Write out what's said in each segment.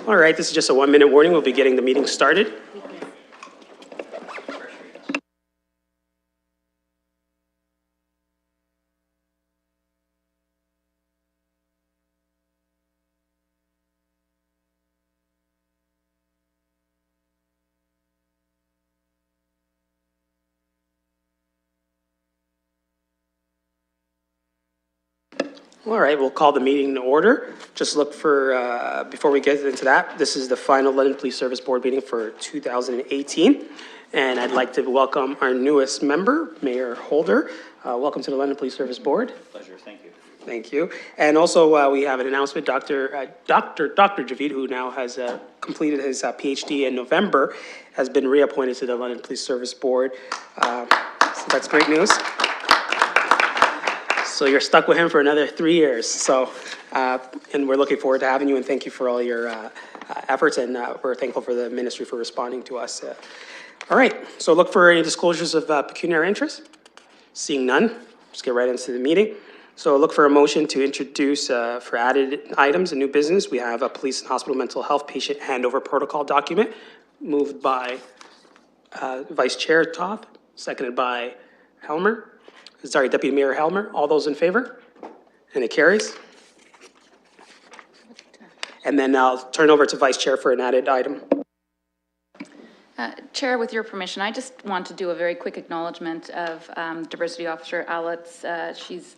All right, this is just a 1-minute warning. We'll be getting the meeting started. All right, we'll call the meeting to order. Just look for, before we get into that, this is the final London Police Service Board meeting for 2018. And I'd like to welcome our newest member, Mayor Holder. Welcome to the London Police Service Board. Pleasure, thank you. Thank you. And also we have an announcement, Dr. Javid, who now has completed his PhD in November, has been reappointed to the London Police Service Board. So that's great news. So you're stuck with him for another 3 years. So, and we're looking forward to having you, and thank you for all your efforts, and we're thankful for the ministry for responding to us. All right, so look for any disclosures of pecuniary interest. Seeing none, just get right into the meeting. So look for a motion to introduce for added items and new business. We have a police and hospital mental health patient handover protocol document moved by Vice Chair Toth, seconded by Deputy Mayor Helmer. All those in favor? And it carries. And then I'll turn over to Vice Chair for an added item. Chair, with your permission, I just want to do a very quick acknowledgement of Diversity Officer Alex. She's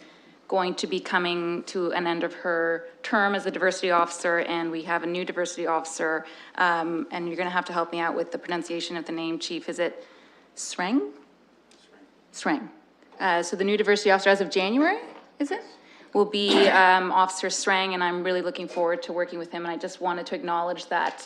going to be coming to an end of her term as a diversity officer, and we have a new diversity officer, and you're going to have to help me out with the pronunciation of the name, Chief. Is it Sreng? Sreng. So the new diversity officer as of January, is it? Will be Officer Sreng, and I'm really looking forward to working with him. And I just wanted to acknowledge that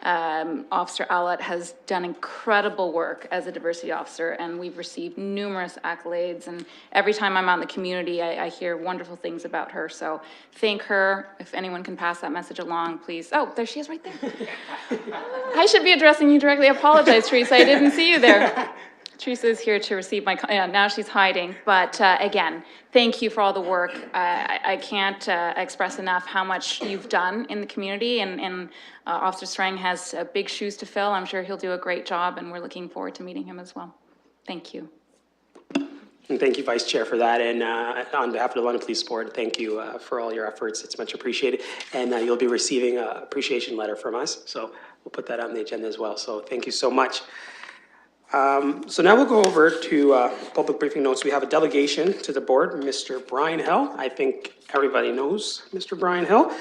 Officer Alat has done incredible work as a diversity officer, and we've received numerous accolades. And every time I'm out in the community, I hear wonderful things about her. So thank her. If anyone can pass that message along, please. Oh, there she is right there. I should be addressing you directly. I apologize, Teresa. I didn't see you there. Teresa is here to receive my, now she's hiding, but again, thank you for all the work. I can't express enough how much you've done in the community, and Officer Sreng has big shoes to fill. I'm sure he'll do a great job, and we're looking forward to meeting him as well. Thank you. And thank you, Vice Chair, for that. And on behalf of the London Police Board, thank you for all your efforts. It's much appreciated. And you'll be receiving an appreciation letter from us. So we'll put that on the agenda as well. So thank you so much. So now we'll go over to public briefing notes. We have a delegation to the board, Mr. Brian Hill. I think everybody knows Mr. Brian Hill.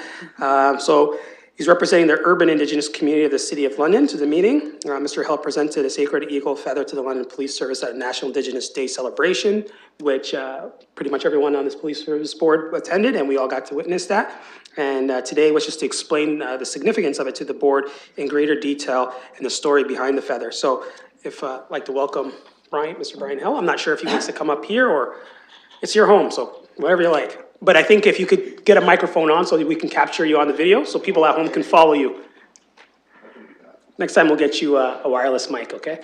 So he's representing the urban Indigenous community of the City of London to the meeting. Mr. Hill presented a sacred eagle feather to the London Police Service at National Indigenous Day celebration, which pretty much everyone on this police service board attended, and we all got to witness that. And today was just to explain the significance of it to the board in greater detail and the story behind the feather. So if I'd like to welcome Mr. Brian Hill. I'm not sure if he wants to come up here or it's your home, so whatever you like. But I think if you could get a microphone on so that we can capture you on the video so people at home can follow you. Next time we'll get you a wireless mic, okay?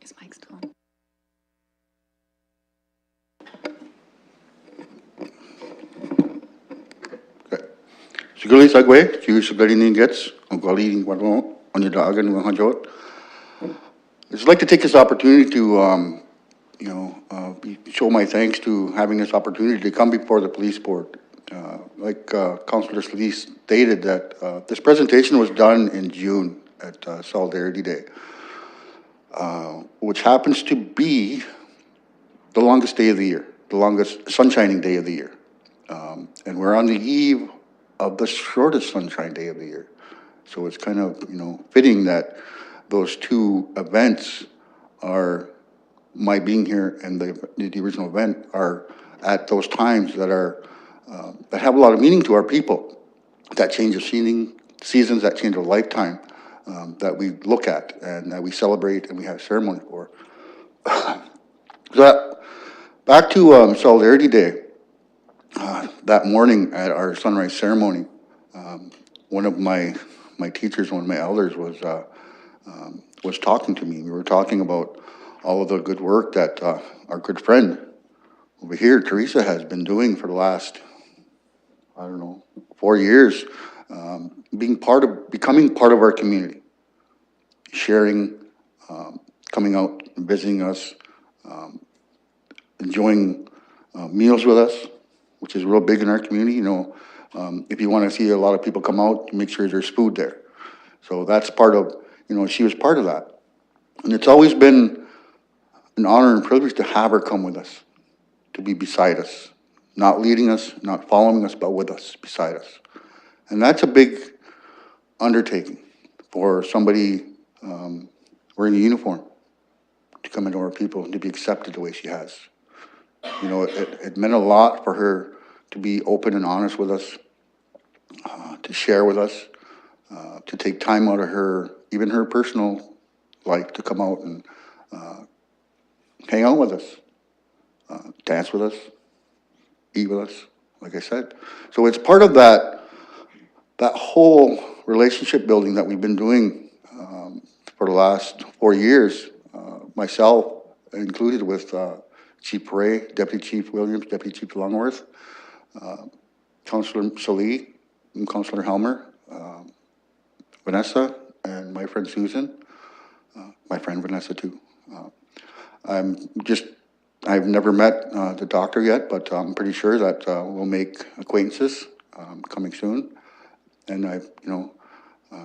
Is Mike still on? Siguli sagwe, si siguli ningets, ang kaliing wano, on your dagan ng hajot. I'd just like to take this opportunity to, show my thanks to having this opportunity to come before the police board. Like Councillor Lee stated that this presentation was done in June at Solidarity Day, which happens to be the longest day of the year, the longest sunshining day of the year. And we're on the eve of the shortest sunshine day of the year. So it's kind of, fitting that those two events are, my being here and the original event are at those times that are, that have a lot of meaning to our people, that change of seasons, that change of lifetime, that we look at and that we celebrate and we have ceremony for. So back to Solidarity Day. That morning at our sunrise ceremony, one of my teachers, one of my elders was talking to me. We were talking about all of the good work that our good friend over here, Teresa has been doing for the last, I don't know, 4 years, becoming part of our community, sharing, coming out and visiting us, enjoying meals with us, which is real big in our community. You know, if you want to see a lot of people come out, make sure there's food there. So that's part of, you know, she was part of that. And it's always been an honor and privilege to have her come with us, to be beside us, not leading us, not following us, but with us, beside us. And that's a big undertaking for somebody wearing a uniform to come into our people and to be accepted the way she has. You know, it meant a lot for her to be open and honest with us, to share with us, to take time out of her, even her personal life, to come out and hang out with us, dance with us, eat with us, like I said. So it's part of that whole relationship building that we've been doing for the last 4 years, myself included with Chief Paray, Deputy Chief Williams, Deputy Chief Longworth, Councillor Salee, and Councillor Helmer, Vanessa, and my friend Susan, my friend Vanessa too. I've never met the doctor yet, but I'm pretty sure that we'll make acquaintances coming soon. And I've, you know,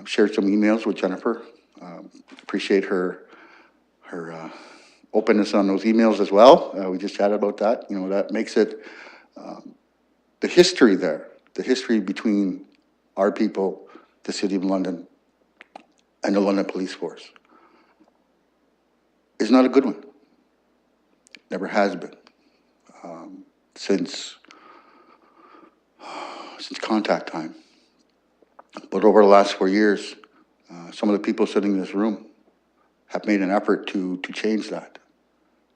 shared some emails with Jennifer. Appreciate her openness on those emails as well. We just chatted about that. You know, that makes it the history there, the history between our people, the City of London, and the London Police Force is not a good one. Never has been. Since contact time. But over the last 4 years, some of the people sitting in this room have made an effort to change that,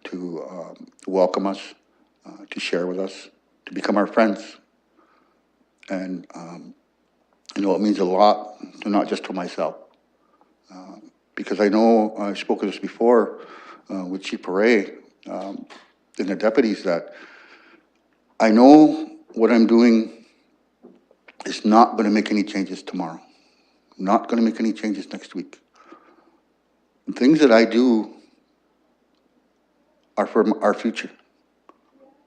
to welcome us, to share with us, to become our friends. And, you know, it means a lot, not just to myself. Because I know, I spoke of this before with Chief Paray and the deputies, that I know what I'm doing is not going to make any changes tomorrow. Not going to make any changes next week. The things that I do are for our future,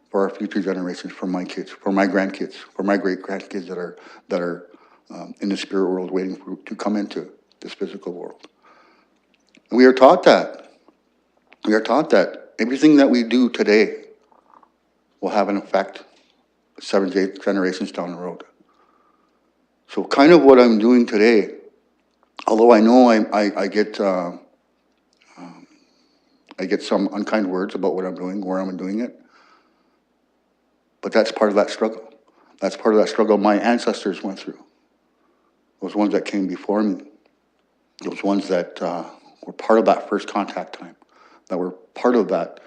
for our future generations, for my kids, for my grandkids, for my great-grandkids that are in the spirit world waiting to come into this physical world. And we are taught that. We are taught that everything that we do today will have an effect 7 to 8 generations down the road. So kind of what I'm doing today, although I know I get some unkind words about what I'm doing, where I'm doing it, but that's part of that struggle. That's part of that struggle my ancestors went through. Those ones that came before me, those ones that were part of that first contact time, that were part of that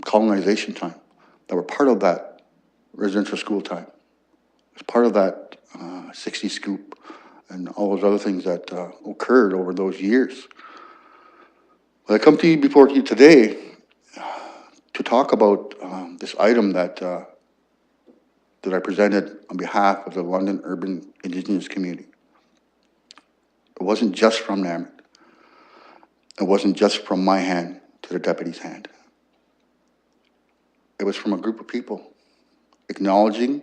colonization time, that were part of that residential school time, as part of that 60 scoop and all those other things that occurred over those years. But I come to you before you today to talk about this item that I presented on behalf of the London Urban Indigenous community. It wasn't just from NAMIT. It wasn't just from my hand to the deputy's hand. It was from a group of people acknowledging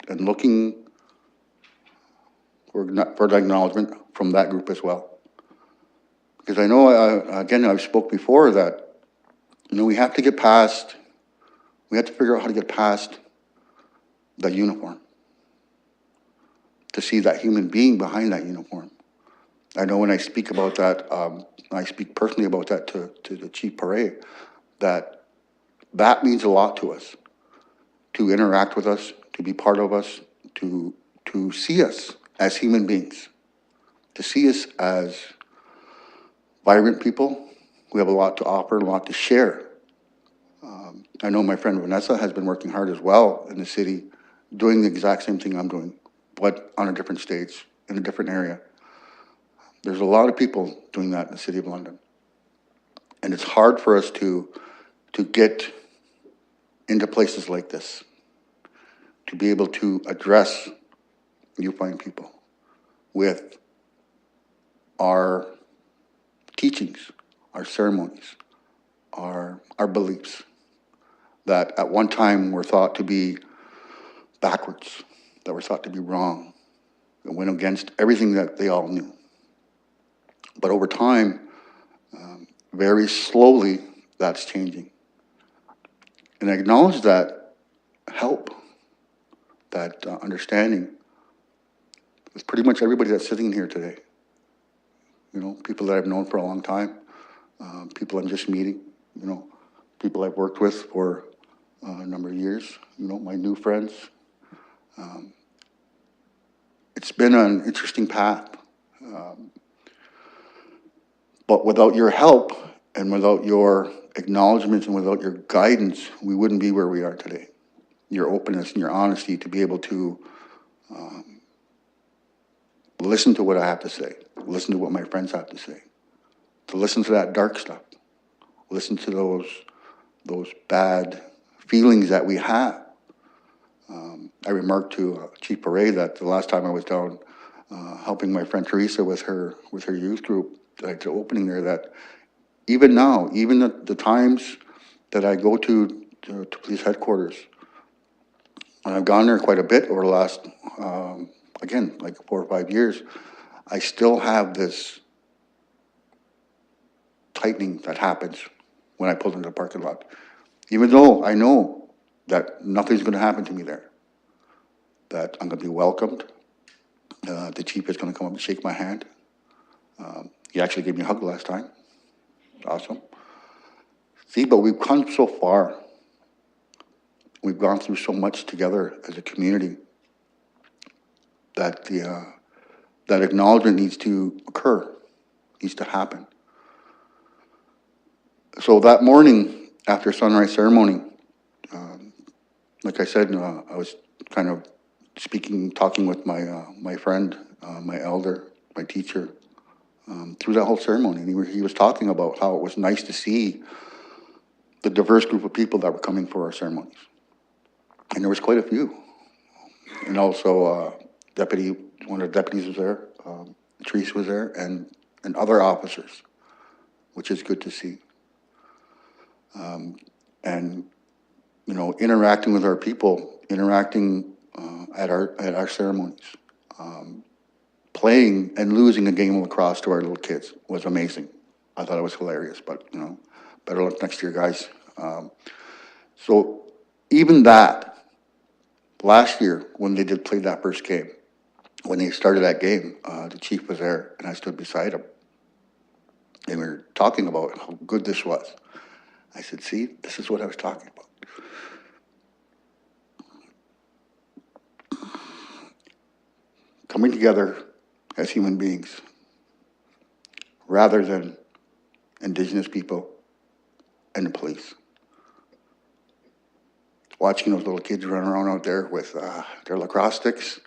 and looking for the acknowledgement from that group as well. Because I know, again, I've spoke before that, you know, we have to figure out how to get past the uniform, to see that human being behind that uniform. I know when I speak about that, I speak personally about that to the Chief Paray, that means a lot to us, to interact with us, to be part of us, to see us as human beings, to see us as vibrant people. We have a lot to offer, a lot to share. I know my friend Vanessa has been working hard as well in the city, doing the exact same thing I'm doing, but on a different stage, in a different area. There's a lot of people doing that in the City of London. And it's hard for us to to get into places like this, to be able to address you fine people with our teachings, our ceremonies, our beliefs that at one time were thought to be backwards, that were thought to be wrong, that went against everything that they all knew. But over time, very slowly, that's changing. And I acknowledge that help, that understanding with pretty much everybody that's sitting here today. You know, people that I've known for a long time, people I'm just meeting, you know, people I've worked with for a number of years, you know, my new friends. It's been an interesting path. But without your help and without your acknowledgments and without your guidance, we wouldn't be where we are today. Your openness and your honesty to be able to listen to what I have to say, listen to what my friends have to say, to listen to that dark stuff, listen to those bad feelings that we have. I remarked to Chief Paré that the last time I was down helping my friend Teresa with her youth group, at the opening there, that even now, even the times that I go to police headquarters, and I've gone there quite a bit over the last, again, like 4 or 5 years, I still have this tightening that happens when I pull into the parking lot. Even though I know that nothing's going to happen to me there, that I'm going to be welcomed. The chief is going to come up and shake my hand. He actually gave me a hug last time. Awesome. See, but we've come so far. We've gone through so much together as a community that that acknowledgement needs to occur, needs to happen. So that morning after sunrise ceremony, like I said, I was kind of talking with my friend, my elder, my teacher, through that whole ceremony. And he was talking about how it was nice to see the diverse group of people that were coming for our ceremonies. And there was quite a few. And also one of the deputies was there, Teresa was there, and other officers, which is good to see. And, you know, interacting with our people, interacting at our ceremonies, playing and losing a game of lacrosse to our little kids was amazing. I thought it was hilarious, but, you know, better luck next year, guys. So even that, last year when they did play that first game, when they started that game, the chief was there and I stood beside him. And we were talking about how good this was. I said, see, this is what I was talking about. Coming together as human beings, rather than Indigenous people and the police. Watching those little kids run around out there with their lacrosse sticks,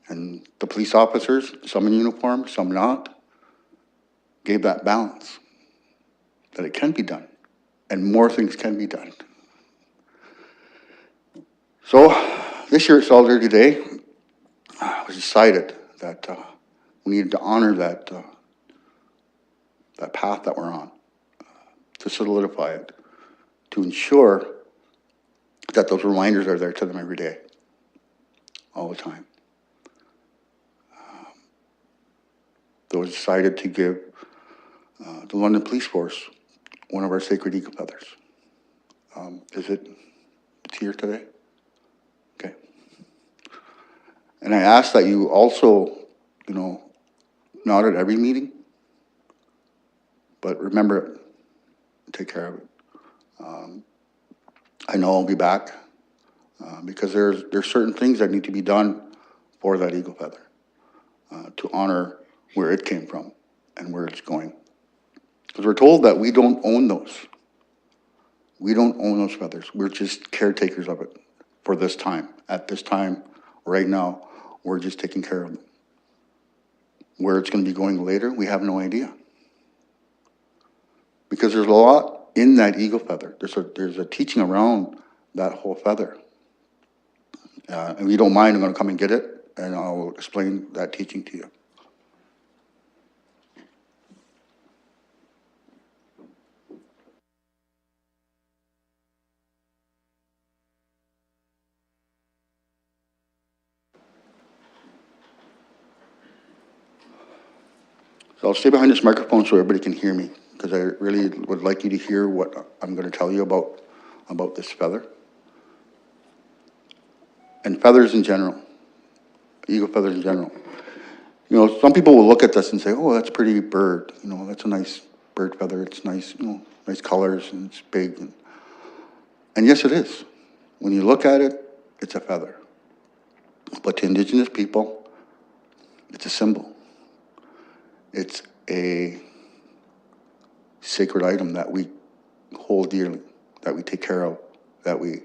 and the police officers, some in uniform, some not, gave that balance that it can be done, and more things can be done. So this year at Solidarity Day, it was decided that we needed to honor that path that we're on, to solidify it, to ensure that those reminders are there to them every day, all the time. It was decided to give the London Police Force one of our sacred eagle feathers. It's here today? Okay. And I ask that you also, you know, not at every meeting, but remember it, take care of it. I know I'll be back because there's certain things that need to be done for that eagle feather to honor where it came from and where it's going. Because we're told that we don't own those. We don't own those feathers. We're just caretakers of it for this time. At this time, right now, we're just taking care of them. Where it's going to be going later, we have no idea. Because there's a lot in that eagle feather. There's a teaching around that whole feather. And if you don't mind, I'm going to come and get it, and I'll explain that teaching to you. So I'll stay behind this microphone so everybody can hear me, because I really would like you to hear what I'm going to tell you about this feather. And feathers in general, eagle feathers in general. You know, some people will look at this and say, oh, that's a pretty bird. You know, that's a nice bird feather. It's nice, you know, nice colors, and it's big. And yes, it is. When you look at it, it's a feather. But to Indigenous people, it's a symbol. It's a sacred item that we hold dearly, that we take care of, that we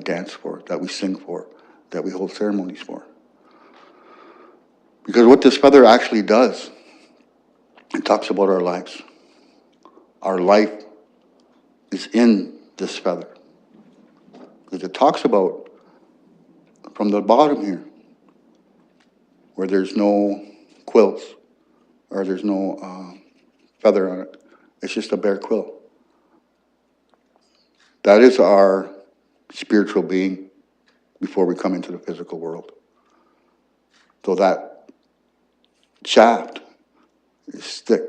dance for, that we sing for, that we hold ceremonies for. Because what this feather actually does, it talks about our lives. Our life is in this feather. Because it talks about, from the bottom here, where there's no quills, or there's no feather on it, it's just a bare quill. That is our spiritual being before we come into the physical world. So that shaft is thick,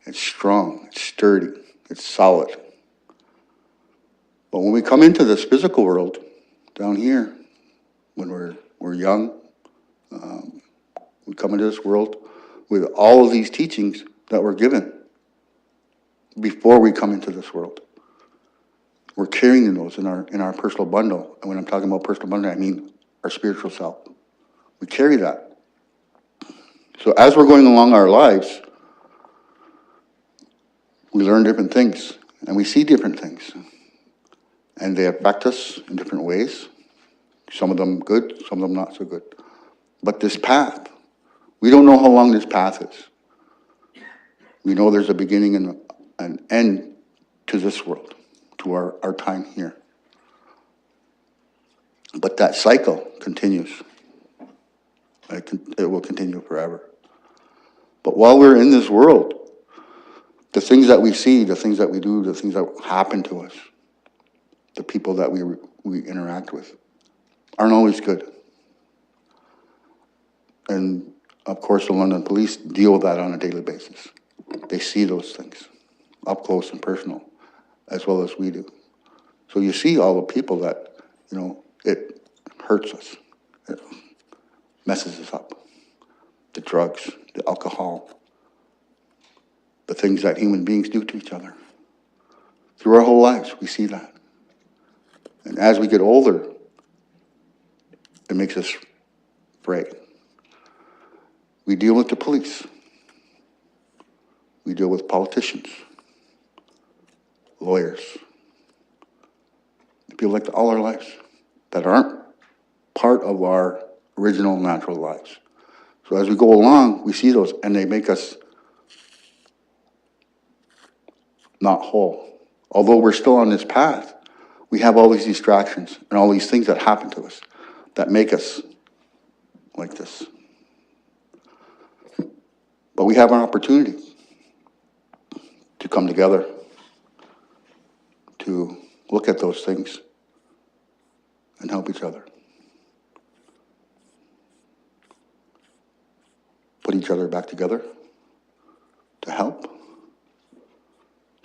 it's strong, it's sturdy, it's solid. But when we come into this physical world, down here, when we're young, we come into this world with all of these teachings that were given before we come into this world. We're carrying those in our personal bundle. And when I'm talking about personal bundle, I mean our spiritual self. We carry that. So as we're going along our lives, we learn different things and we see different things. And they affect us in different ways. Some of them good, some of them not so good. But this path, we don't know how long this path is. We know there's a beginning and an end to this world, to our time here. But that cycle continues. It will continue forever. But while we're in this world, the things that we see, the things that we do, the things that happen to us, the people that we interact with, aren't always good. And of course, the London police deal with that on a daily basis. They see those things up close and personal, as well as we do. So you see all the people that, you know, it hurts us. It messes us up. The drugs, the alcohol, the things that human beings do to each other. Through our whole lives, we see that. And as we get older, it makes us afraid. We deal with the police. We deal with politicians, lawyers, people like that all our lives that aren't part of our original natural lives. So as we go along, we see those, and they make us not whole. Although we're still on this path, we have all these distractions and all these things that happen to us that make us like this. But we have an opportunity to come together, to look at those things and help each other. Put each other back together, to help,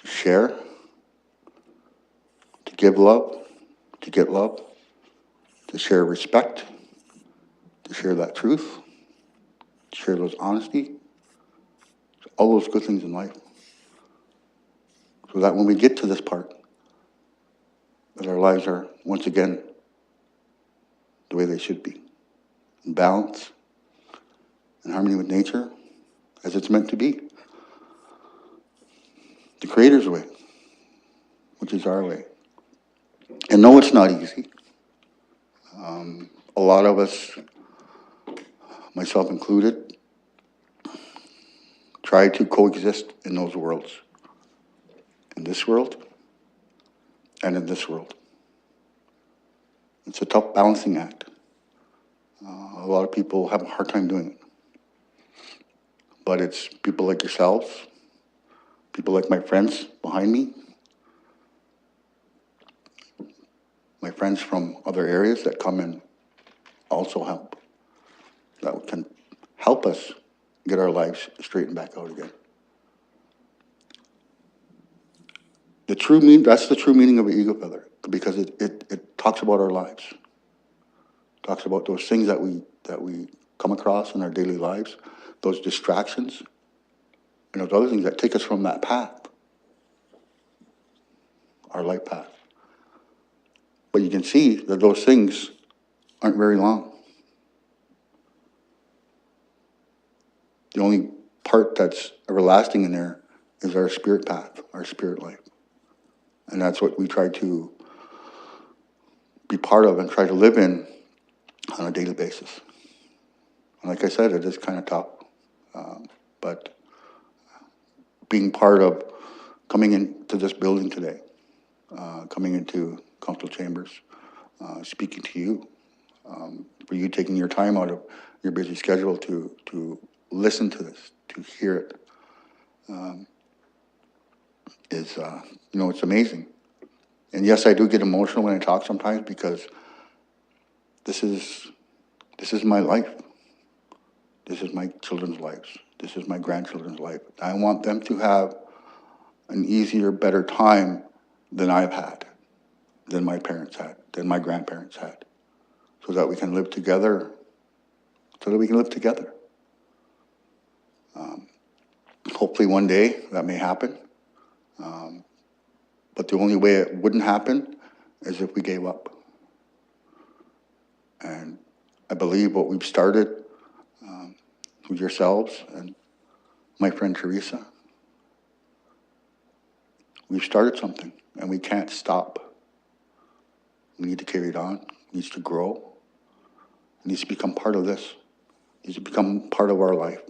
to share, to give love, to get love, to share respect, to share that truth, to share those honesty, all those good things in life. So that when we get to this part, that our lives are, once again, the way they should be. In balance, in harmony with nature, as it's meant to be. The Creator's way, which is our way. And no, it's not easy. A lot of us, myself included, try to coexist in those worlds. In this world, and in this world. It's a tough balancing act. A lot of people have a hard time doing it. But it's people like yourselves, people like my friends behind me, my friends from other areas that come and also help, that can help us get our lives straightened back out again. That's the true meaning of an eagle feather, because it talks about our lives. Talks about those things that we come across in our daily lives, those distractions, and those other things that take us from that path, our life path. But you can see that those things aren't very long. The only part that's everlasting in there is our spirit path, our spirit life. And that's what we try to be part of and try to live in on a daily basis. And like I said, it is kind of tough. But being part of coming into this building today, coming into council chambers, speaking to you, for you taking your time out of your busy schedule to listen to this, to hear it, is, it's amazing. And yes, I do get emotional when I talk sometimes, because this is my life. This is my children's lives. This is my grandchildren's life. I want them to have an easier, better time than I've had, than my parents had, than my grandparents had, so that we can live together, Hopefully one day that may happen. But the only way it wouldn't happen is if we gave up. And I believe what we've started with yourselves and my friend Teresa, we've started something, and we can't stop. We need to carry it on. It needs to grow. It needs to become part of this. It needs to become part of our life,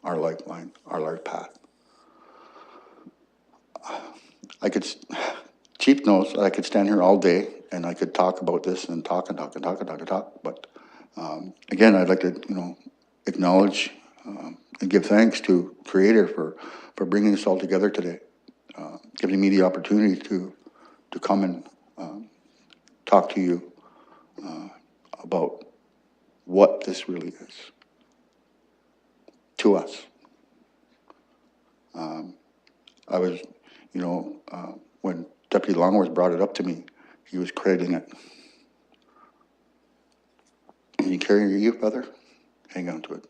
our lifeline, our life path. Chief knows that I could stand here all day and I could talk about this and talk. But again, I'd like to, acknowledge and give thanks to Creator for bringing us all together today, giving me the opportunity to come and talk to you about what this really is to us. I was, when Deputy Longworth brought it up to me, he was crediting it. When you carry your eagle feather, hang on to it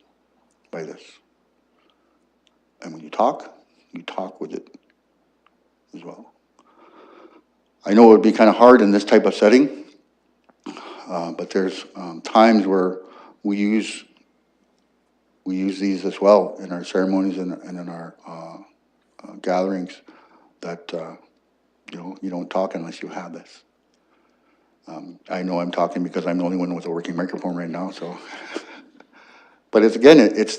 by this. And when you talk with it as well. I know it would be kind of hard in this type of setting, but there's times where we use these as well in our ceremonies and in our gatherings, that you don't talk unless you have this. I know I'm talking because I'm the only one with a working microphone right now. So, but it's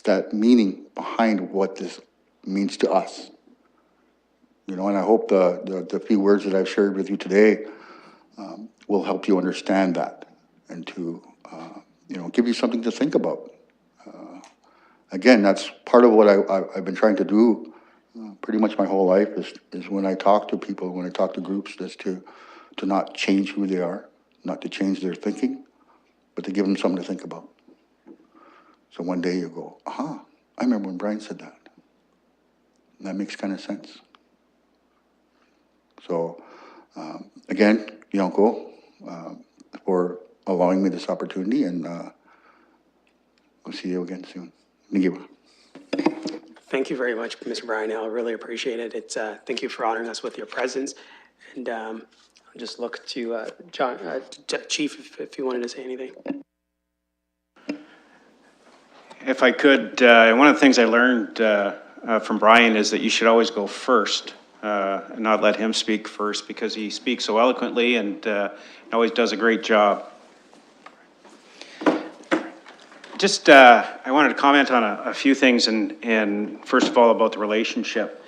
that meaning behind what this means to us. And I hope the few words that I've shared with you today will help you understand that, and to give you something to think about. Again, that's part of what I've been trying to do pretty much my whole life, is when I talk to people, when I talk to groups, is to not change who they are, not to change their thinking, but to give them something to think about. So one day you go, aha, I remember when Brian said that. And that makes kind of sense. So again, Yonko, for allowing me this opportunity, and we'll see you again soon. Thank you. Thank you very much, Mr. Brian Hill. I really appreciate it. Thank you for honoring us with your presence. And I'll just look to Chief, if you wanted to say anything. If I could, one of the things I learned from Brian is that you should always go first and not let him speak first, because he speaks so eloquently and always does a great job. Just, I wanted to comment on a few things, and first of all about the relationship.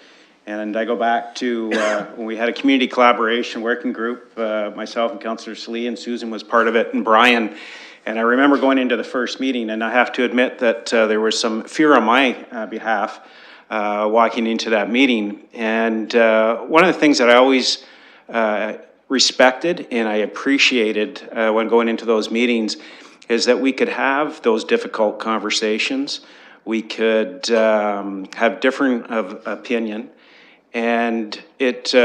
And I go back to when we had a community collaboration working group, myself and Councillor Salee and Susan was part of it, and Brian. And I remember going into the first meeting, and I have to admit that there was some fear on my behalf walking into that meeting. And one of the things that I always respected and I appreciated when going into those meetings is that we could have those difficult conversations. We could have different of opinion, and it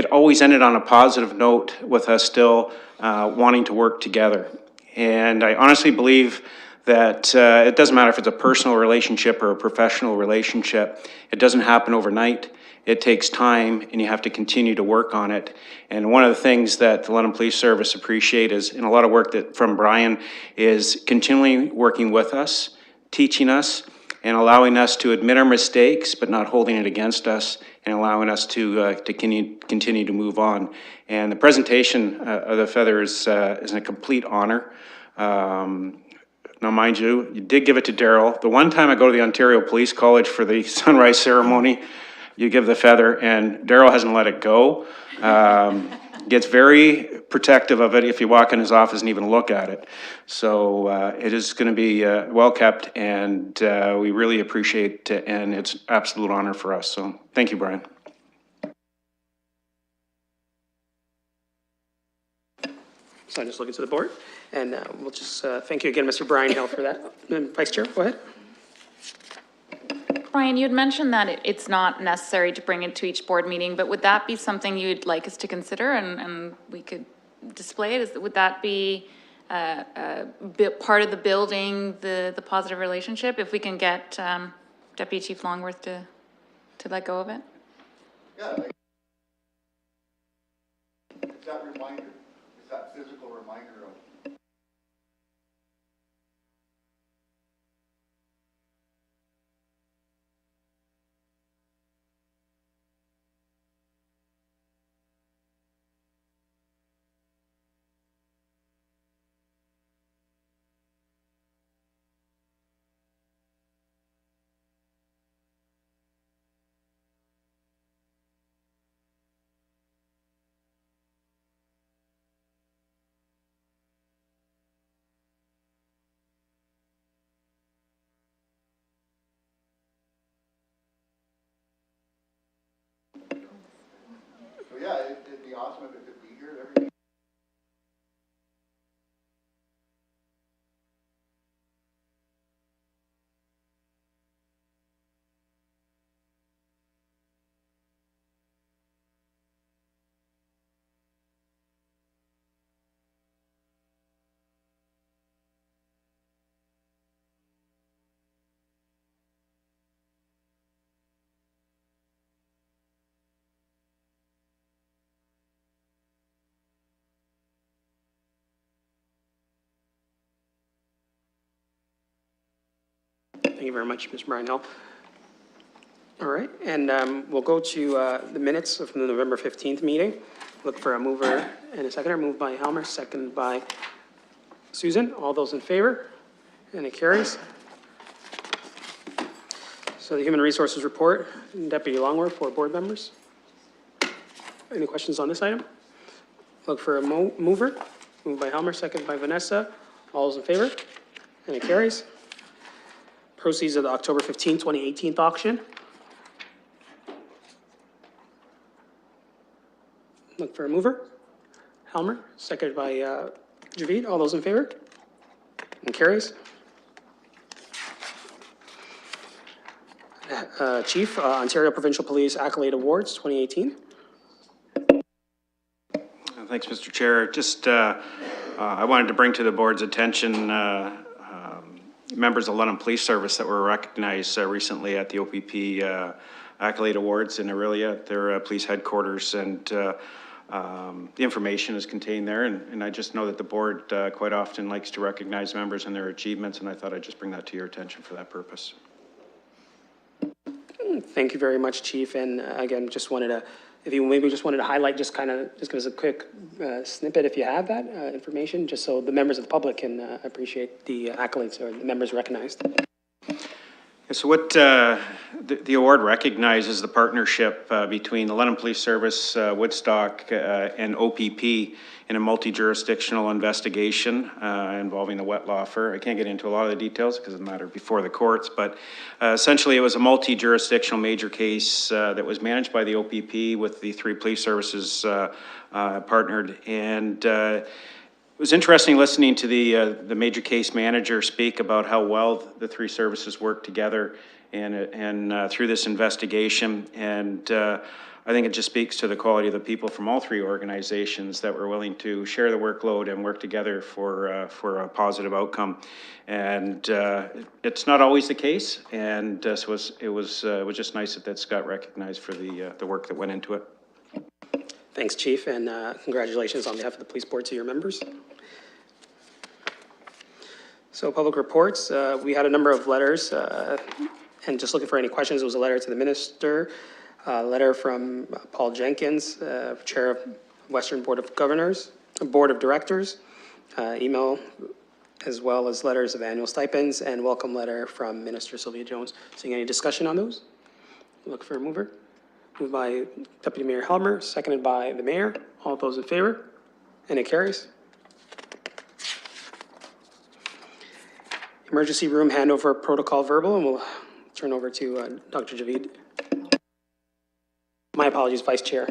always ended on a positive note with us still wanting to work together. And I honestly believe that it doesn't matter if it's a personal relationship or a professional relationship. It doesn't happen overnight. It takes time, and you have to continue to work on it. And one of the things that the London Police Service appreciate is, and a lot of work that from Brian, is continually working with us, teaching us, and allowing us to admit our mistakes, but not holding it against us, and allowing us to continue to move on. And the presentation of the feather is a complete honor. Now, mind you, you did give it to Daryl. The one time I go to the Ontario Police College for the sunrise ceremony, you give the feather, and Daryl hasn't let it go. Gets very protective of it if you walk in his office and even look at it. So it is going to be well kept, and we really appreciate it, and it's an absolute honor for us. So thank you, Brian. So I'm just looking to the board, and we'll just thank you again, Mr. Brian Hill, for that. Vice Chair, go ahead. Brian, you had mentioned that it's not necessary to bring it to each board meeting, but would that be something you'd like us to consider and we could display it? Would that be part of the building the positive relationship, if we can get Deputy Chief Longworth to let go of it? Yeah. It's that reminder, it's that physical reminder of. So yeah, it'd be awesome if it could be here every. Thank you very much, Mr. Brian Hill. All right, and we'll go to the minutes from the November 15th meeting. Look for a mover and a seconder. Moved by Helmer, seconded by Susan. All those in favor? And it carries. So the Human Resources Report, Deputy Longworth for board members. Any questions on this item? Look for a mover. Moved by Helmer, seconded by Vanessa. All those in favor? And it carries. Proceeds of the October 15, 2018 auction. Look for a mover. Helmer, seconded by Javid. All those in favor? And carries. Chief, Ontario Provincial Police Accolade Awards 2018. Thanks, Mr. Chair. Just I wanted to bring to the board's attention members of London Police Service that were recognized recently at the OPP Accolade Awards in Orillia at their police headquarters, and the information is contained there, and I just know that the board quite often likes to recognize members and their achievements, and I thought I'd just bring that to your attention for that purpose. Thank you very much, Chief, and again, just wanted to, if you maybe just wanted to highlight, just give us a quick snippet if you have that information, just so the members of the public can appreciate the accolades or the members recognized. So what the award recognizes the partnership between the London Police Service, Woodstock, and OPP in a multi-jurisdictional investigation involving the Wettlaufer. I can't get into a lot of the details because it's a matter before the courts, but essentially it was a multi-jurisdictional major case that was managed by the OPP with the three police services partnered. And it was interesting listening to the major case manager speak about how well the three services work together and through this investigation. And I think it just speaks to the quality of the people from all three organizations that were willing to share the workload and work together for a positive outcome. And it's not always the case. And so it was just nice that that's got recognized for the work that went into it. Thanks, Chief, and congratulations on behalf of the police board to your members. So public reports, we had a number of letters, and just looking for any questions, it was a letter to the minister, a letter from Paul Jenkins, Chair of Western Board of Directors, email, as well as letters of annual stipends, and welcome letter from Minister Sylvia Jones. Seeing any discussion on those? Look for a mover. Moved by Deputy Mayor Helmer, seconded by the Mayor. All those in favor? And it carries. Emergency room handover protocol verbal, and we'll turn over to Dr. Javid. My apologies, Vice Chair.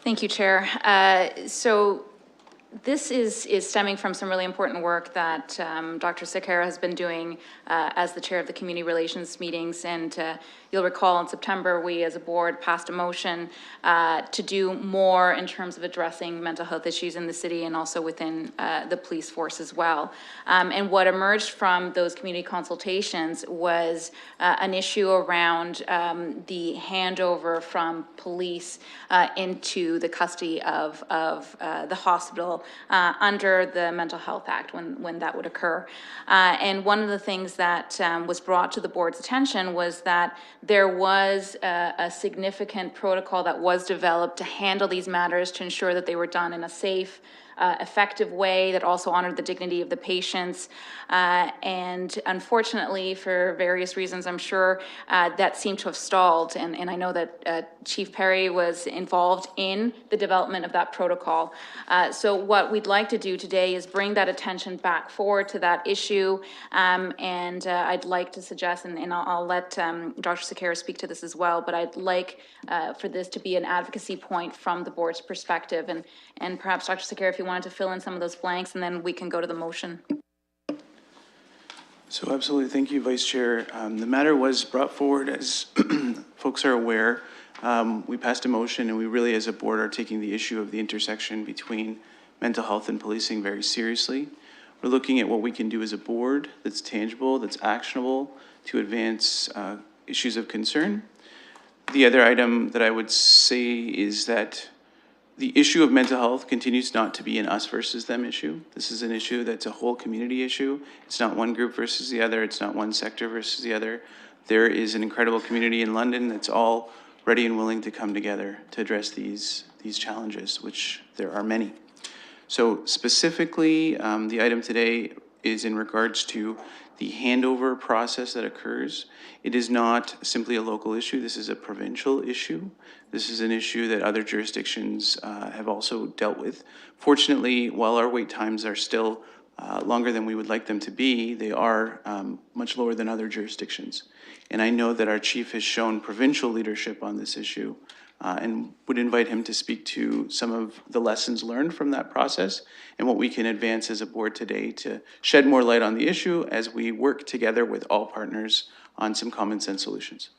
Thank you, Chair. So this is stemming from some really important work that Dr. Sequeira has been doing as the chair of the community relations meetings. And you'll recall in September, we as a board passed a motion to do more in terms of addressing mental health issues in the city and also within the police force as well. And what emerged from those community consultations was an issue around the handover from police into the custody of the hospital under the Mental Health Act when that would occur. And one of the things that was brought to the board's attention was that there was a significant protocol that was developed to handle these matters to ensure that they were done in a safe, effective way that also honored the dignity of the patients. And unfortunately, for various reasons, I'm sure that seemed to have stalled. And I know that Chief Perry was involved in the development of that protocol. So what we'd like to do today is bring that attention back forward to that issue. And I'd like to suggest, and I'll let Dr. Sequeira speak to this as well, but I'd like for this to be an advocacy point from the board's perspective. And perhaps Dr. Sequeira, if you wanted to fill in some of those blanks, and then we can go to the motion. So absolutely, thank you, Vice Chair. The matter was brought forward, as folks are aware. We passed a motion, and we really, as a board, are taking the issue of the intersection between mental health and policing very seriously. We're looking at what we can do as a board that's tangible, that's actionable, to advance issues of concern. The other item that I would say is that the issue of mental health continues not to be an us versus them issue. This is an issue that's a whole community issue. It's not one group versus the other. It's not one sector versus the other. There is an incredible community in London that's all ready and willing to come together to address these challenges, which there are many. So specifically, the item today is in regards to the handover process that occurs. It is not simply a local issue. This is a provincial issue. This is an issue that other jurisdictions have also dealt with. Fortunately, while our wait times are still longer than we would like them to be, they are much lower than other jurisdictions. And I know that our chief has shown provincial leadership on this issue and would invite him to speak to some of the lessons learned from that process and what we can advance as a board today to shed more light on the issue as we work together with all partners on some common sense solutions.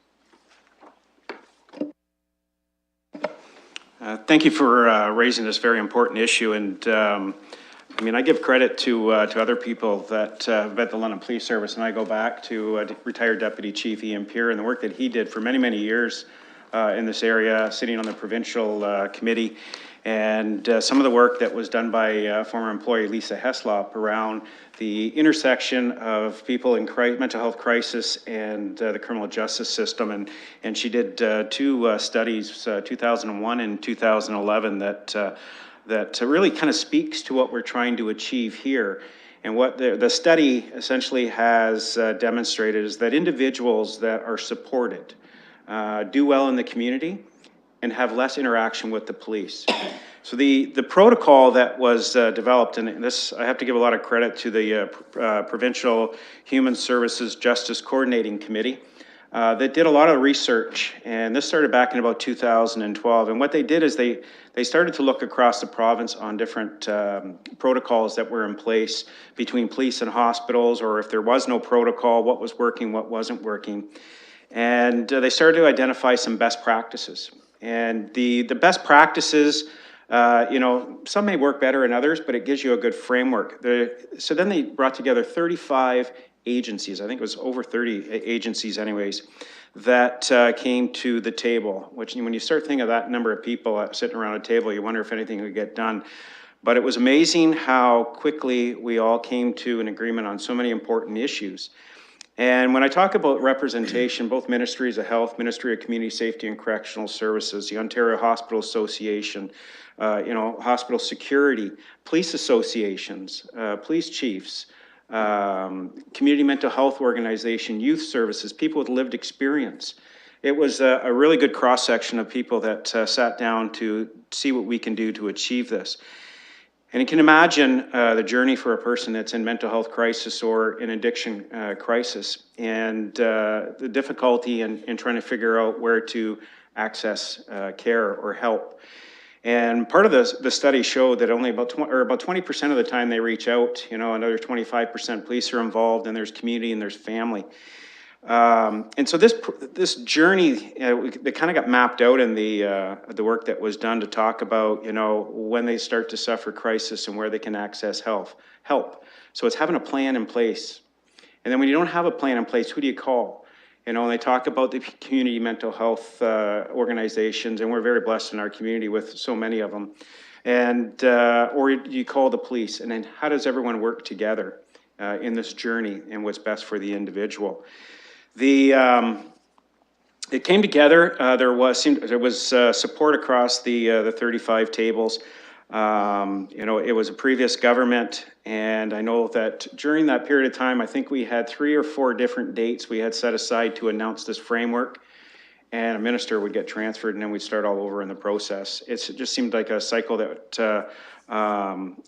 Thank you for raising this very important issue. And I mean, I give credit to other people that have at the London Police Service, and I go back to retired Deputy Chief Ian Peer and the work that he did for many, many years in this area, sitting on the provincial committee, and some of the work that was done by former employee Lisa Heslop around the intersection of people in mental health crisis and the criminal justice system. And she did two studies, 2001 and 2011, that really kind of speaks to what we're trying to achieve here. And what the study essentially has demonstrated is that individuals that are supported do well in the community and have less interaction with the police. So the protocol that was developed, and this, I have to give a lot of credit to the Provincial Human Services Justice Coordinating Committee that did a lot of research, and this started back in about 2012. And what they did is they started to look across the province on different protocols that were in place between police and hospitals, or if there was no protocol, what was working, what wasn't working. And they started to identify some best practices. And the best practices, you know, some may work better than others, but it gives you a good framework. So then they brought together 35 agencies, I think it was over 30 agencies anyways, that came to the table, which when you start thinking of that number of people sitting around a table, you wonder if anything would get done. But it was amazing how quickly we all came to an agreement on so many important issues. And when I talk about representation, both Ministries of Health, Ministry of Community Safety and Correctional Services, the Ontario Hospital Association, you know, hospital security, police associations, police chiefs, community mental health organization, youth services, people with lived experience. It was a really good cross-section of people that sat down to see what we can do to achieve this. And you can imagine the journey for a person that's in mental health crisis or in addiction crisis, and the difficulty in trying to figure out where to access care or help. And part of the study showed that only about 20% of the time they reach out, you know, another 25% police are involved, and there's community and there's family. And so this journey, they kind of got mapped out in the work that was done to talk about, you know, when they start to suffer crisis and where they can access help. So it's having a plan in place. And then when you don't have a plan in place, who do you call? You know, and they talk about the community mental health organizations, and we're very blessed in our community with so many of them. And, or you call the police, and then how does everyone work together in this journey and what's best for the individual? It came together. There was support across the 35 tables. You know, it was a previous government, and I know that during that period of time, I think we had 3 or 4 different dates we had set aside to announce this framework, and a minister would get transferred, and then we'd start all over in the process. It just seemed like a cycle that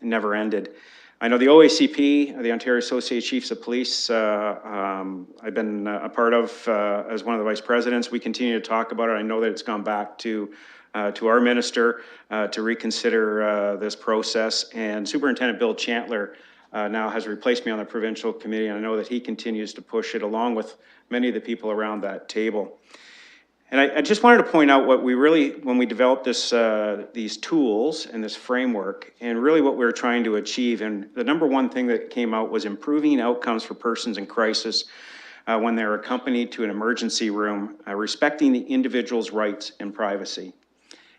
never ended. I know the OACP, the Ontario Association of Chiefs of Police, I've been a part of as one of the vice presidents. We continue to talk about it. I know that it's gone back to our minister to reconsider this process. And Superintendent Bill Chantler now has replaced me on the provincial committee, and I know that he continues to push it along with many of the people around that table. And I just wanted to point out what we really, when we developed this, these tools and this framework, and really what we were trying to achieve, and the number one thing that came out was improving outcomes for persons in crisis when they're accompanied to an emergency room, respecting the individual's rights and privacy.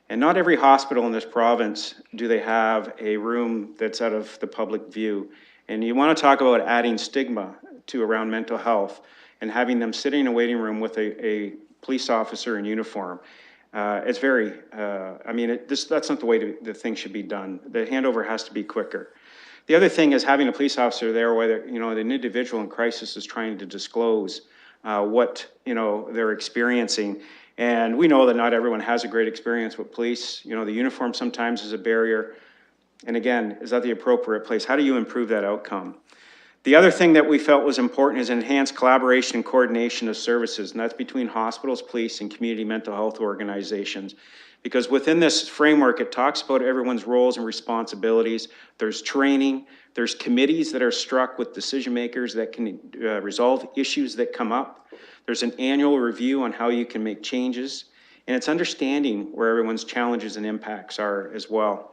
And not every hospital in this province do they have a room that's out of the public view. And you want to talk about adding stigma to around mental health and having them sitting in a waiting room with a police officer in uniform. It's very, I mean, that's not the way the thing should be done. The handover has to be quicker. The other thing is having a police officer there, whether, you know, an individual in crisis is trying to disclose what, you know, they're experiencing. And we know that not everyone has a great experience with police. You know, the uniform sometimes is a barrier. And again, is that the appropriate place? How do you improve that outcome? The other thing that we felt was important is enhanced collaboration and coordination of services, and that's between hospitals, police, and community mental health organizations. Because within this framework, it talks about everyone's roles and responsibilities. There's training, there's committees that are struck with decision makers that can resolve issues that come up. There's an annual review on how you can make changes, and it's understanding where everyone's challenges and impacts are as well.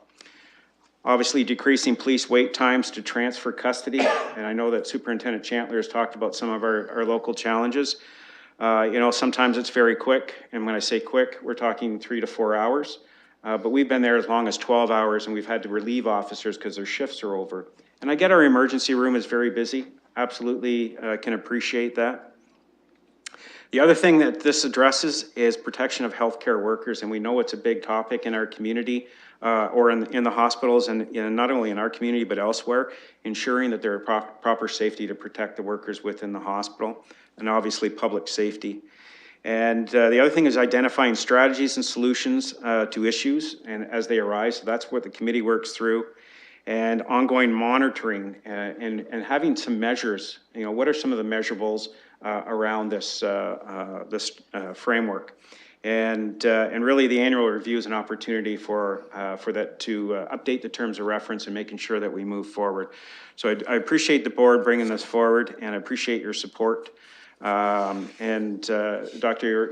Obviously, decreasing police wait times to transfer custody, and I know that Superintendent Chantler has talked about some of our local challenges. You know, sometimes it's very quick, and when I say quick, we're talking 3 to 4 hours. But we've been there as long as 12 hours, and we've had to relieve officers because their shifts are over. And I get our emergency room is very busy. Absolutely can appreciate that. The other thing that this addresses is protection of healthcare workers, and we know it's a big topic in our community or in the hospitals, and not only in our community but elsewhere, ensuring that there are proper safety to protect the workers within the hospital, and obviously public safety. And the other thing is identifying strategies and solutions to issues and as they arise. So that's what the committee works through. And ongoing monitoring and having some measures. You know, what are some of the measurables around this framework? And really the annual review is an opportunity for that to update the terms of reference and making sure that we move forward. So I appreciate the board bringing this forward, and I appreciate your support. Doctor,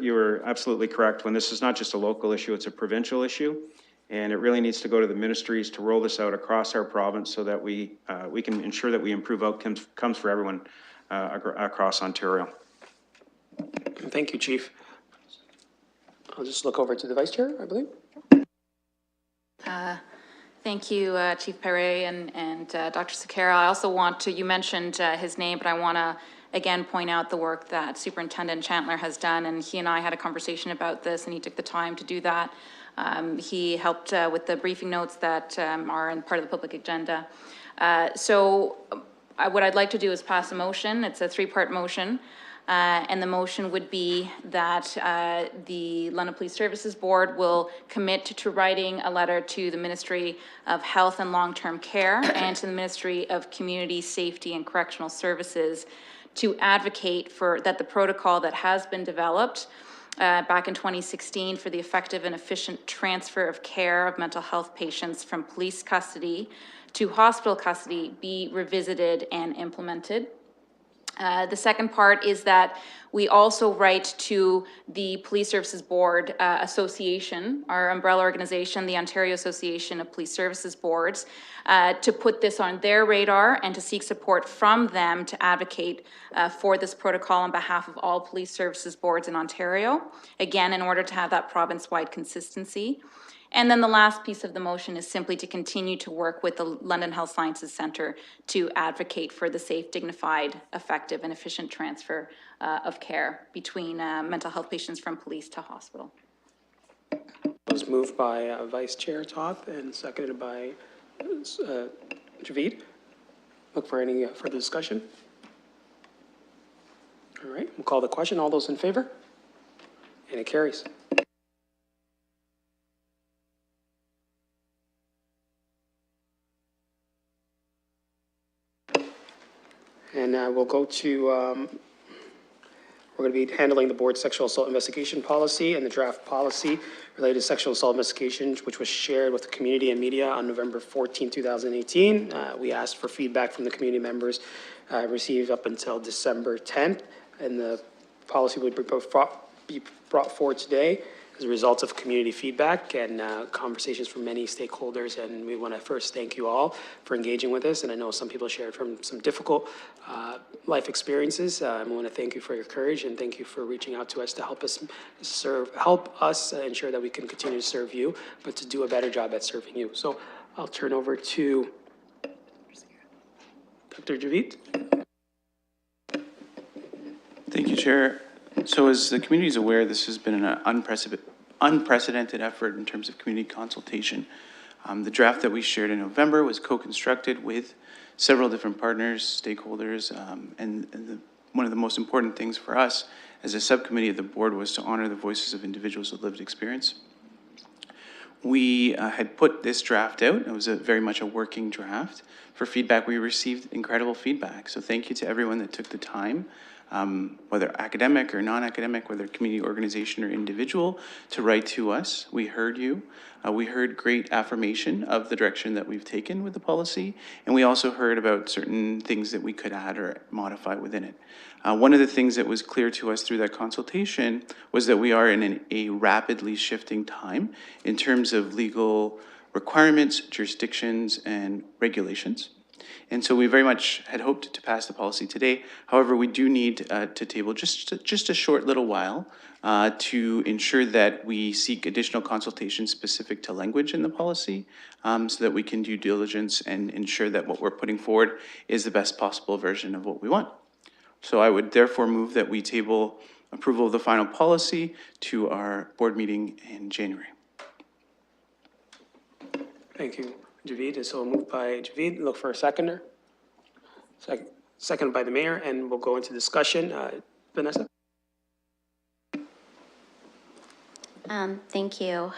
you were absolutely correct. When this is not just a local issue, it's a provincial issue. And it really needs to go to the ministries to roll this out across our province so that we can ensure that we improve outcomes for everyone across Ontario. Thank you, Chief. I'll just look over to the Vice Chair, I believe. Thank you, Chief Perret and Dr. Sequeira. I also want to, you mentioned his name, but I want to again point out the work that Superintendent Chandler has done, and he and I had a conversation about this, and he took the time to do that. He helped with the briefing notes that are in part of the public agenda. What I'd like to do is pass a motion. It's a three-part motion. And the motion would be that the London Police Services Board will commit to writing a letter to the Ministry of Health and Long-Term Care and to the Ministry of Community Safety and Correctional Services to advocate for that the protocol that has been developed back in 2016 for the effective and efficient transfer of care of mental health patients from police custody to hospital custody be revisited and implemented. The second part is that we also write to the Police Services Board Association, our umbrella organization, the Ontario Association of Police Services Boards, to put this on their radar and to seek support from them to advocate for this protocol on behalf of all police services boards in Ontario, again, in order to have that province-wide consistency. And then the last piece of the motion is simply to continue to work with the London Health Sciences Centre to advocate for the safe, dignified, effective, and efficient transfer of care between mental health patients from police to hospital. It was moved by Vice Chair Toth and seconded by Javid. Look for any further discussion. All right, we'll call the question. All those in favor? And it carries. And we'll go to, we're going to be handling the board's sexual assault investigation policy and the draft policy related to sexual assault investigation, which was shared with the community and media on November 14, 2018. We asked for feedback from the community members received up until December 10th, and the policy would be brought forward today as a result of community feedback and conversations from many stakeholders. And we want to first thank you all for engaging with us. And I know some people shared from some difficult life experiences. I want to thank you for your courage and thank you for reaching out to us to help us ensure that we can continue to serve you, but to do a better job at serving you. So I'll turn over to Dr. Javid. Thank you, Chair. So as the community is aware, this has been an unprecedented effort in terms of community consultation. The draft that we shared in November was co-constructed with several different partners, stakeholders, one of the most important things for us as a subcommittee of the board was to honor the voices of individuals with lived experience. We had put this draft out. It was very much a working draft. For feedback, we received incredible feedback. So thank you to everyone that took the time, whether academic or non-academic, whether community organization or individual, to write to us. We heard you. We heard great affirmation of the direction that we've taken with the policy, and we also heard about certain things that we could add or modify within it. One of the things that was clear to us through that consultation was that we are in a rapidly shifting time in terms of legal requirements, jurisdictions, and regulations. And so we very much had hoped to pass the policy today. However, we do need to table just a short little while to ensure that we seek additional consultation specific to language in the policy so that we can do diligence and ensure that what we're putting forward is the best possible version of what we want. So I would therefore move that we table approval of the final policy to our board meeting in January. Thank you, Javid. And so moved by Javid, look for a seconder. Second by the mayor, and we'll go into discussion. Vanessa? Thank you.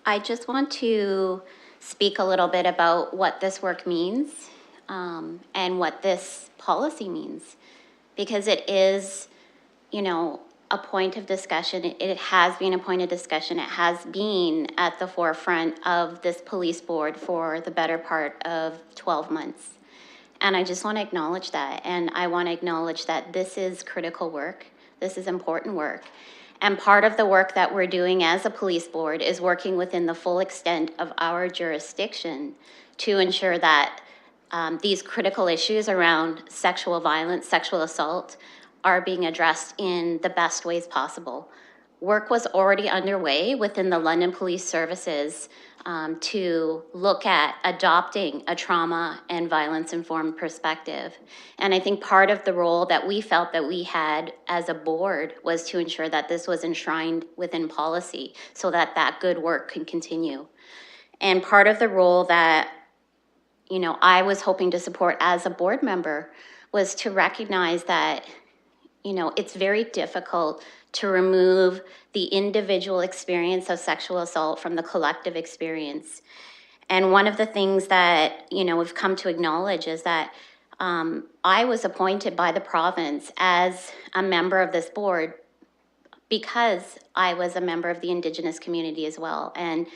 I just want to speak a little bit about what this work means and what this policy means, because it is, you know, a point of discussion. It has been a point of discussion. It has been at the forefront of this police board for the better part of 12 months. And I just want to acknowledge that. And I want to acknowledge that this is critical work. This is important work. And part of the work that we're doing as a police board is working within the full extent of our jurisdiction to ensure that these critical issues around sexual violence, sexual assault, are being addressed in the best ways possible. Work was already underway within the London Police Services to look at adopting a trauma and violence-informed perspective. And I think part of the role that we felt that we had as a board was to ensure that this was enshrined within policy so that that good work can continue. And part of the role that, you know, I was hoping to support as a board member was to recognize that, you know, it's very difficult to remove the individual experience of sexual assault from the collective experience. And one of the things that, you know, we've come to acknowledge is that I was appointed by the province as a member of this board because I was a member of the Indigenous community as well. And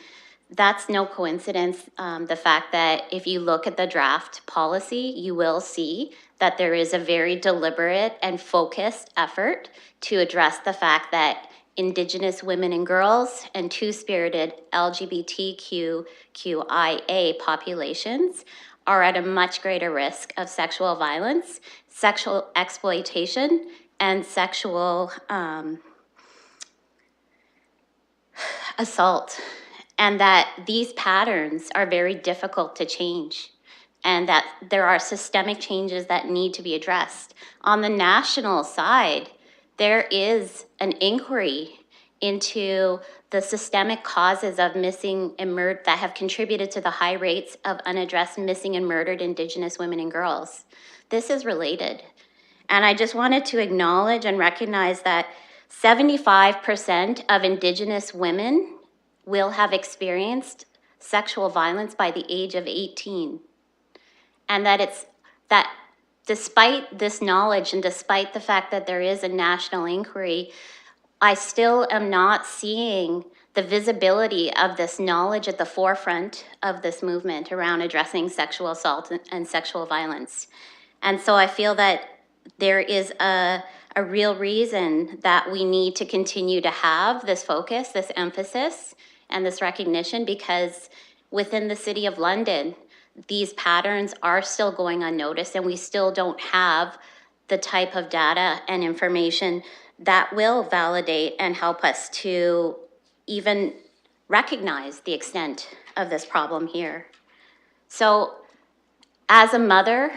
that's no coincidence. The fact that if you look at the draft policy, you will see that there is a very deliberate and focused effort to address the fact that Indigenous women and girls and two-spirited LGBTQIA populations are at a much greater risk of sexual violence, sexual exploitation, and sexual assault. And that these patterns are very difficult to change, and that there are systemic changes that need to be addressed. On the national side, there is an inquiry into the systemic causes of missing and murdered that have contributed to the high rates of unaddressed missing and murdered Indigenous women and girls. This is related. And I just wanted to acknowledge and recognize that 75% of Indigenous women will have experienced sexual violence by the age of 18. And that despite this knowledge and despite the fact that there is a national inquiry, I still am not seeing the visibility of this knowledge at the forefront of this movement around addressing sexual assault and sexual violence. And so I feel that there is a real reason that we need to continue to have this focus, this emphasis, and this recognition, because within the City of London, these patterns are still going unnoticed, and we still don't have the type of data and information that will validate and help us to even recognize the extent of this problem here. So as a mother,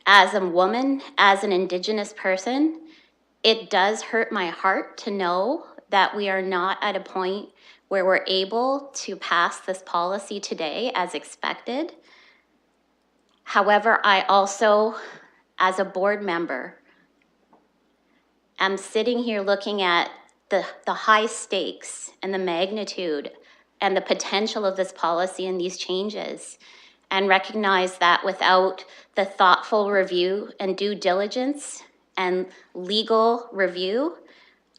as a woman, as an Indigenous person, it does hurt my heart to know that we are not at a point where we're able to pass this policy today as expected. However, I also, as a board member, am sitting here looking at the high stakes and the magnitude and the potential of this policy and these changes, and recognize that without the thoughtful review and due diligence and legal review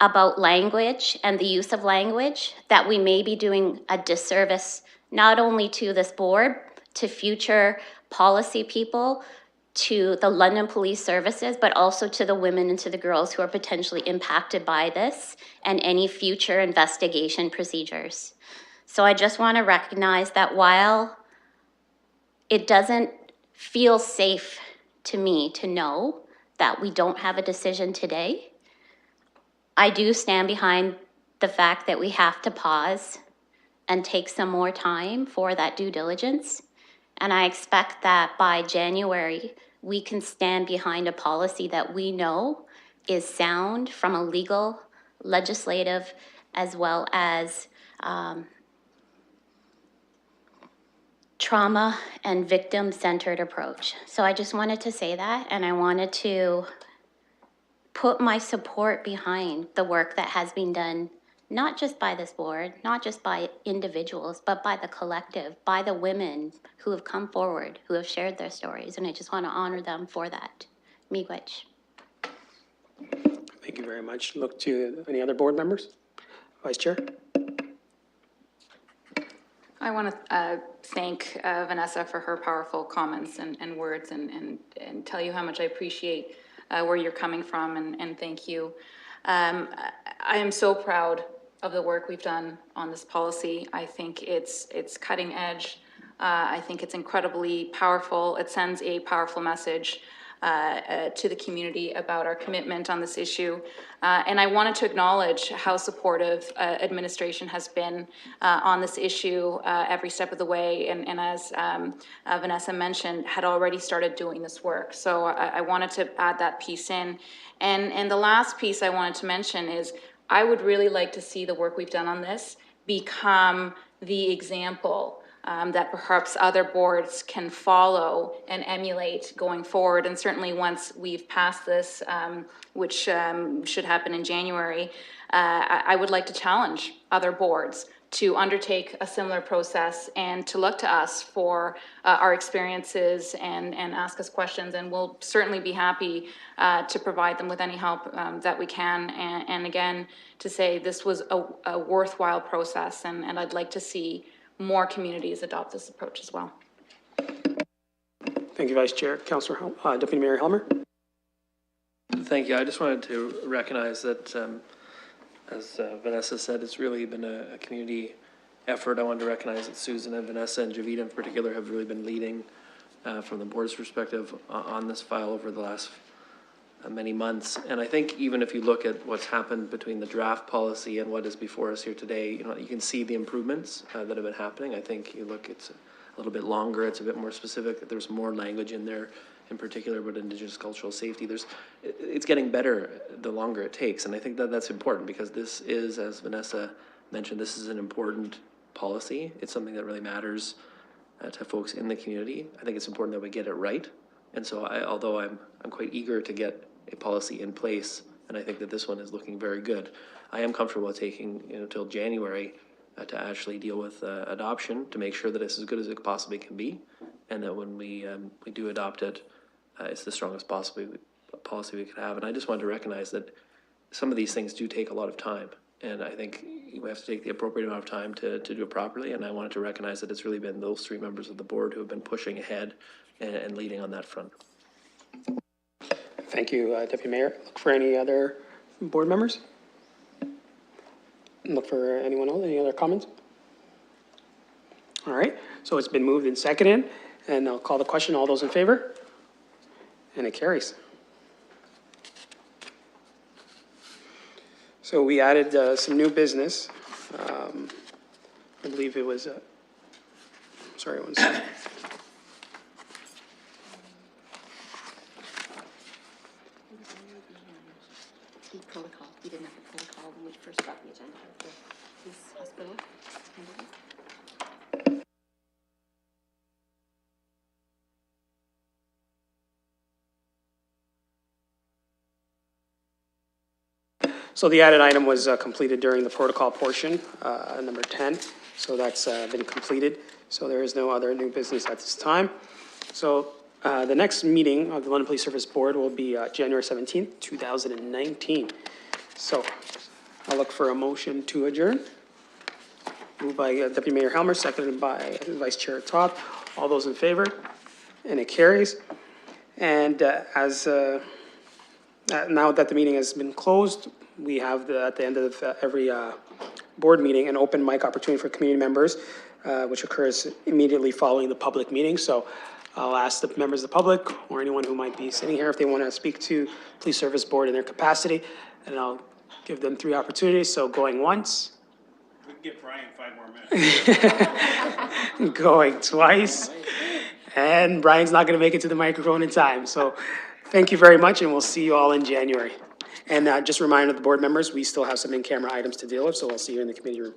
about language and the use of language, that we may be doing a disservice not only to this board, to future policy people, to the London Police Services, but also to the women and to the girls who are potentially impacted by this and any future investigation procedures. So I just want to recognize that while it doesn't feel safe to me to know that we don't have a decision today, I do stand behind the fact that we have to pause and take some more time for that due diligence. And I expect that by January, we can stand behind a policy that we know is sound from a legal legislative, as well as trauma and victim-centered approach. So I just wanted to say that, and I wanted to put my support behind the work that has been done, not just by this board, not just by individuals, but by the collective, by the women who have come forward, who have shared their stories, and I just want to honor them for that. Miigwech. Thank you very much. Look to any other board members? Vice Chair? I want to thank Vanessa for her powerful comments and words and tell you how much I appreciate where you're coming from, and thank you. I am so proud of the work we've done on this policy. I think it's cutting edge. I think it's incredibly powerful. It sends a powerful message to the community about our commitment on this issue. And I wanted to acknowledge how supportive administration has been on this issue every step of the way. And as Vanessa mentioned, had already started doing this work. So I wanted to add that piece in. And the last piece I wanted to mention is I would really like to see the work we've done on this become the example that perhaps other boards can follow and emulate going forward. And certainly once we've passed this, which should happen in January, I would like to challenge other boards to undertake a similar process and to look to us for our experiences and ask us questions. And we'll certainly be happy to provide them with any help that we can. And again, to say this was a worthwhile process, and I'd like to see more communities adopt this approach as well. Thank you, Vice Chair. Councillor, Deputy Mayor Helmer? Thank you. I just wanted to recognize that, as Vanessa said, it's really been a community effort. I wanted to recognize that Susan and Vanessa and Javita in particular have really been leading from the board's perspective on this file over the last many months. And I think even if you look at what's happened between the draft policy and what is before us here today, you know, you can see the improvements that have been happening. I think you look, it's a little bit longer, it's a bit more specific. There's more language in there, in particular about Indigenous cultural safety. It's getting better the longer it takes. And I think that that's important because this is, as Vanessa mentioned, this is an important policy. It's something that really matters to folks in the community. I think it's important that we get it right. And so although I'm quite eager to get a policy in place, and I think that this one is looking very good, I am comfortable taking, you know, till January to actually deal with adoption to make sure that it's as good as it possibly can be, and that when we do adopt it, it's the strongest possible policy we could have. And I just wanted to recognize that some of these things do take a lot of time, and I think we have to take the appropriate amount of time to do it properly. And I wanted to recognize that it's really been those three members of the board who have been pushing ahead and leading on that front. Thank you, Deputy Mayor. Look for any other board members? Look for anyone else, any other comments? All right, so it's been moved and seconded, and I'll call the question. All those in favor? And it carries. So we added some new business. I believe it was, sorry, one second. Protocol. We didn't have the protocol when we first got the agenda for this hospital. So the added item was completed during the protocol portion, number 10. So that's been completed. So there is no other new business at this time. So the next meeting of the London Police Service Board will be January 17th, 2019. So I'll look for a motion to adjourn. Moved by Deputy Mayor Helmer, seconded by Vice Chair Todd. All those in favor? And it carries. And now that the meeting has been closed, we have at the end of every board meeting an open mic opportunity for community members, which occurs immediately following the public meeting. So I'll ask the members of the public or anyone who might be sitting here if they want to speak to Police Service Board in their capacity, and I'll give them 3 opportunities. So going once. We can give Brian 5 more minutes. Going twice. And Brian's not going to make it to the microphone in time. So thank you very much, and we'll see you all in January. And just a reminder to the board members, we still have some in-camera items to deal with, so I'll see you in the committee room.